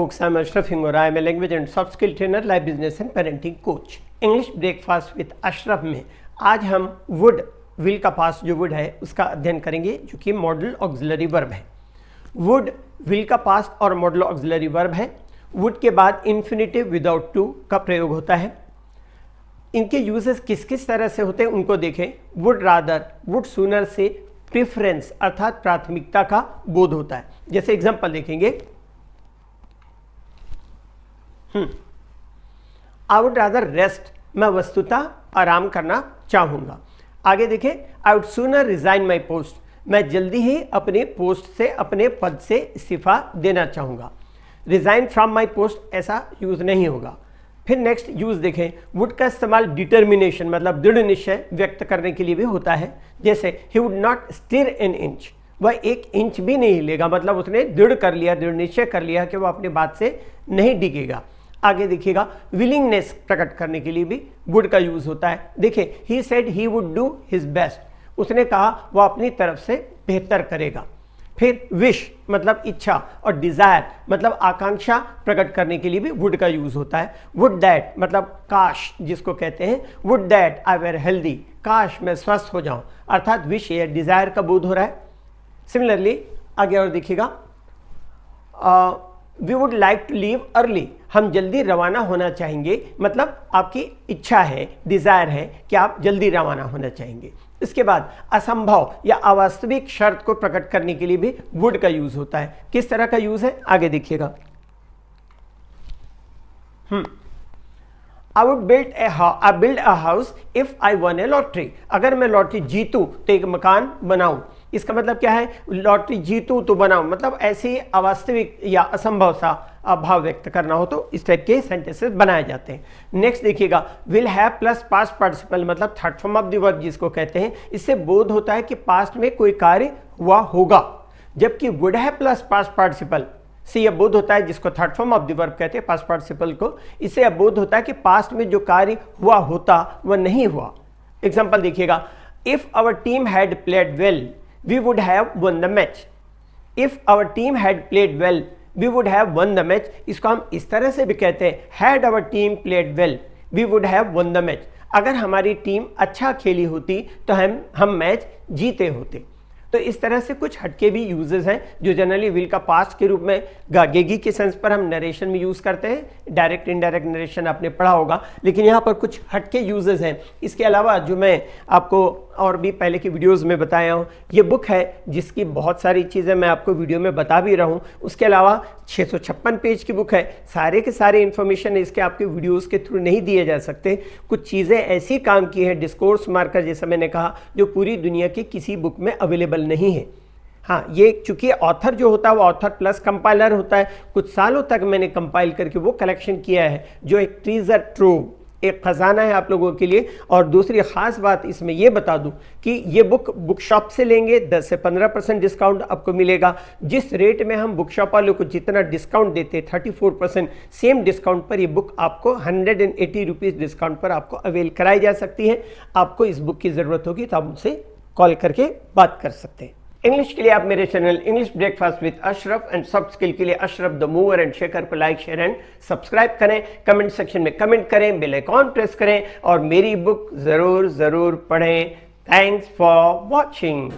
folks, I'm Ashraf Hingora. I'm a language and soft skill trainer, life business and parenting coach. English breakfast with Ashraf में आज हम would will का past जो would है उसका अध्ययन करेंगे जो कि मॉडल ऑक्सिलरी वर्ब है। वुड विल का पास्ट और मॉडल ऑक्सिलरी वर्ब है। वुड के बाद इन्फिनिटिव विदाउट टू का प्रयोग होता है। इनके यूजेस किस किस तरह से होते हैं उनको देखें। वुड रादर, वुड सूनर से प्रेफरेंस अर्थात प्राथमिकता का बोध होता है। जैसे एग्जांपल देखेंगे, आई वुड रादर रेस्ट, मैं वस्तुतः आराम करना चाहूंगा। आगे देखें, I would sooner resign my post, मैं जल्दी ही अपने पोस्ट से, अपने पद से इस्तीफा देना चाहूंगा। रिजाइन फ्रॉम माई पोस्ट ऐसा यूज नहीं होगा। फिर नेक्स्ट यूज देखें, वुड का इस्तेमाल डिटर्मिनेशन मतलब दृढ़ निश्चय व्यक्त करने के लिए भी होता है। जैसे he would not stir an inch, वह 1 इंच भी नहीं हिलेगा, मतलब उसने दृढ़ कर लिया, दृढ़ निश्चय कर लिया कि वह अपनी बात से नहीं डिगेगा। आगे देखिएगा, विलिंगनेस प्रकट करने के लिए भी वुड का यूज होता है। देखिए, he said he would do his best, उसने कहा वह अपनी तरफ से बेहतर करेगा। फिर विश मतलब इच्छा और डिजायर मतलब आकांक्षा प्रकट करने के लिए भी वुड का यूज होता है। वुड दैट मतलब काश जिसको कहते हैं, would that I were healthy, काश मैं स्वस्थ हो जाऊं, अर्थात विश या डिजायर का बोध हो रहा है। सिमिलरली आगे और देखिएगा, we would like to leave early, हम जल्दी रवाना होना चाहेंगे, मतलब आपकी इच्छा है, डिजायर है कि आप जल्दी रवाना होना चाहेंगे। इसके बाद असंभव या अवास्तविक शर्त को प्रकट करने के लिए भी वुड का यूज होता है। किस तरह का यूज है आगे देखिएगा। I would build a house if I one A lottery, अगर मैं लॉटरी जीतूं तो एक मकान बनाऊं। इसका मतलब क्या है, लॉटरी जीतूं तो बनाऊं, मतलब ऐसे अवास्तविक या असंभव सा भाव व्यक्त करना हो तो इस टाइप के सेंटेंसेस बनाए जाते हैं। नेक्स्ट देखिएगा, will have plus past participle मतलब third form of the verb जिसको कहते हैं। इससे बोध होता है कि पास्ट में कोई कार्य हुआ होगा, जबकि would have plus past participle से यह बोध होता है, जिसको third form of the verb कहते हैं पास्ट पार्टिसिपल को, इससे यह बोध होता है कि पास्ट में जो कार्य हुआ होता वह नहीं हुआ। एग्जाम्पल देखिएगा, if our team had played well we would have won the match. If our team had played well, we would have won the match. इसको हम इस तरह से भी कहते हैं, had our team played well, we would have won the match. अगर हमारी टीम अच्छा खेली होती तो हम मैच जीते होते। तो इस तरह से कुछ हटके भी यूजेस हैं जो जनरली विल का पास्ट के रूप में गागेगी के सेंस पर हम नरेशन में यूज करते हैं। डायरेक्ट इनडायरेक्ट नरेशन आपने पढ़ा होगा, लेकिन यहाँ पर कुछ हटके यूजेस हैं। इसके अलावा जो मैं आपको और भी पहले की वीडियोस में बताया हूँ, ये बुक है जिसकी बहुत सारी चीज़ें मैं आपको वीडियो में बता भी रहा हूँ। उसके अलावा 656 पेज की बुक है, सारे के सारे इन्फॉर्मेशन इसके आपके वीडियोस के थ्रू नहीं दिए जा सकते। कुछ चीज़ें ऐसी काम की है, डिस्कोर्स मार्कर जैसा मैंने कहा, जो पूरी दुनिया की किसी बुक में अवेलेबल नहीं है। हाँ, ये चूंकि ऑथर जो होता है वो ऑथर प्लस कंपाइलर होता है। कुछ सालों तक मैंने कंपाइल करके वो कलेक्शन किया है जो एक ट्रीजर ट्रोव, एक खजाना है आप लोगों के लिए। और दूसरी खास बात इसमें यह बता दूं कि ये बुक शॉप से लेंगे 10 से 15% डिस्काउंट आपको मिलेगा। जिस रेट में हम बुक शॉप वालों को जितना डिस्काउंट देते 34%, सेम डिस्काउंट पर ये बुक आपको 180 रुपीज़ डिस्काउंट पर आपको अवेल कराई जा सकती है। आपको इस बुक की ज़रूरत होगी तो आप मुझसे कॉल करके बात कर सकते हैं। इंग्लिश के लिए आप मेरे channel English breakfast with Ashraf and soft skill के लिए Ashraf the mover and shaker को लाइक, शेयर एंड सब्सक्राइब करें। कमेंट सेक्शन में कमेंट करें, बेल आइकॉन प्रेस करें और मेरी बुक जरूर पढ़ें। Thanks for watching.